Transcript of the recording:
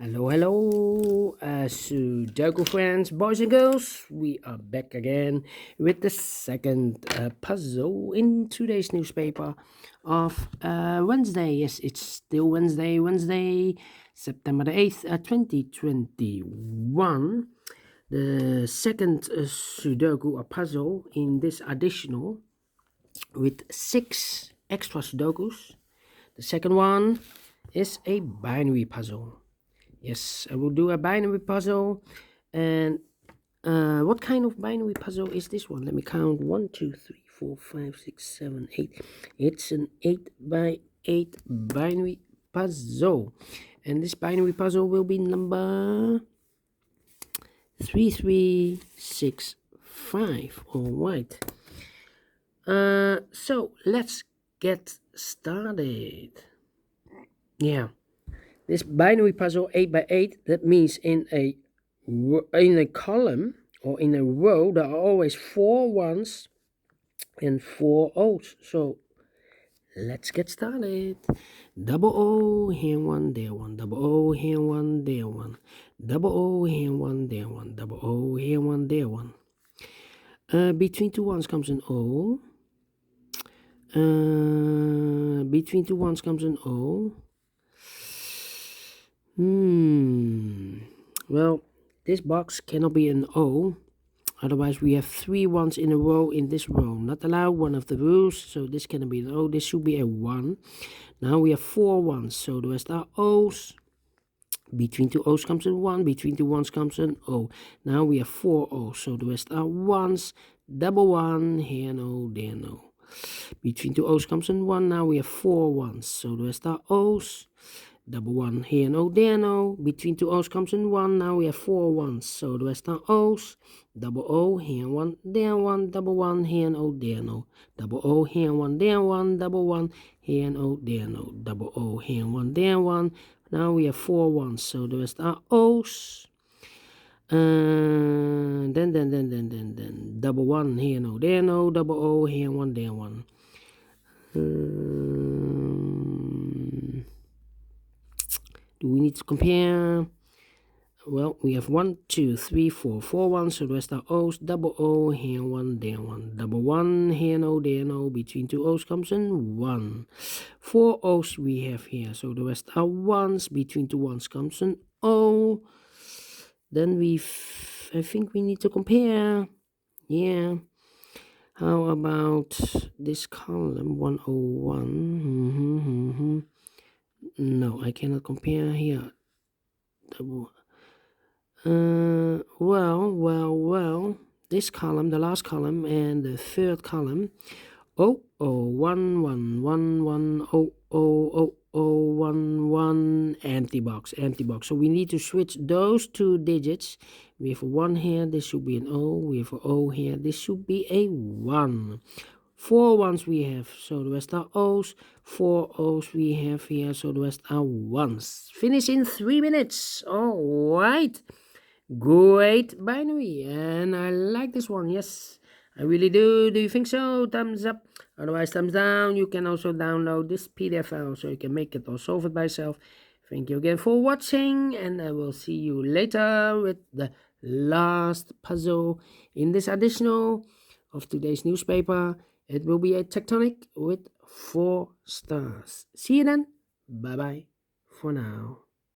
Hello, Sudoku friends, boys and girls. We are back again with the second puzzle in today's newspaper of Wednesday. Yes, it's still Wednesday, September the 8th, 2021. The second Sudoku, a puzzle in this additional with 6 extra Sudokus. The second one is a binary puzzle. Yes, I will do a binary puzzle. And what kind of binary puzzle is this one? Let me count. 1, 2, 3, 4, 5, 6, 7, 8. It's an 8 by 8 binary puzzle. And this binary puzzle will be number 3365. Alright. So let's get started. Yeah. This binary puzzle 8 by 8, that means in a column or in a row there are always 4 ones and 4 O's. So let's get started. Double O, here one, there one. Double O, here one, there one. Double O, here one, there one. Double O, here one, there one. Between 2 ones comes an O. Between 2 ones comes an O. Well, this box cannot be an O. Otherwise, we have 3 ones in a row in this row. Not allowed, one of the rules. So this cannot be an O. This should be a 1. Now we have 4 ones. So the rest are O's. Between 2 O's comes an 1. Between 2 ones comes an O. Now we have 4 O's. So the rest are 1s. Double 1. Here no, there no. Between 2 O's comes an 1. Now we have 4 ones. So the rest are O's. Double 1, here no, there no. Between 2 O's comes an 1. Now we have 4 ones. So the rest are O's. Double O, here 1, there 1. Double 1, here no, there no. Double O, here 1, there 1. Double 1, here no, there no. Double O, here 1, there 1. Now we have 4 ones. So the rest are O's. Then. Double 1, here no, there no. Double O, here 1, there 1. Do we need to compare? Well, we have 1, 2, 3, 4, 4 ones, so the rest are O's. Double O, here 1, there 1. Double 1, here no, there no. Between 2 O's comes an 1. 4 O's we have here, so the rest are 1s. Between 2 ones comes an O. Then I think we need to compare. Yeah. How about this column, 101? No, I cannot compare here. Well, this column, the last column, and the third column, 00111000011, empty box. So we need to switch those 2 digits. We have a 1 here, this should be an O. We have an O here, this should be a 1. 4 ones we have, so the rest are O's. 4 O's we have here, so the rest are 1s. Finish in 3 minutes. Alright. Great binary. And I like this one. Yes, I really do. Do you think so? Thumbs up. Otherwise, thumbs down. You can also download this PDF file so you can make it or solve it by yourself. Thank you again for watching. And I will see you later with the last puzzle in this additional of today's newspaper. It will be a tectonic with 4 stars. See you then. Bye bye for now.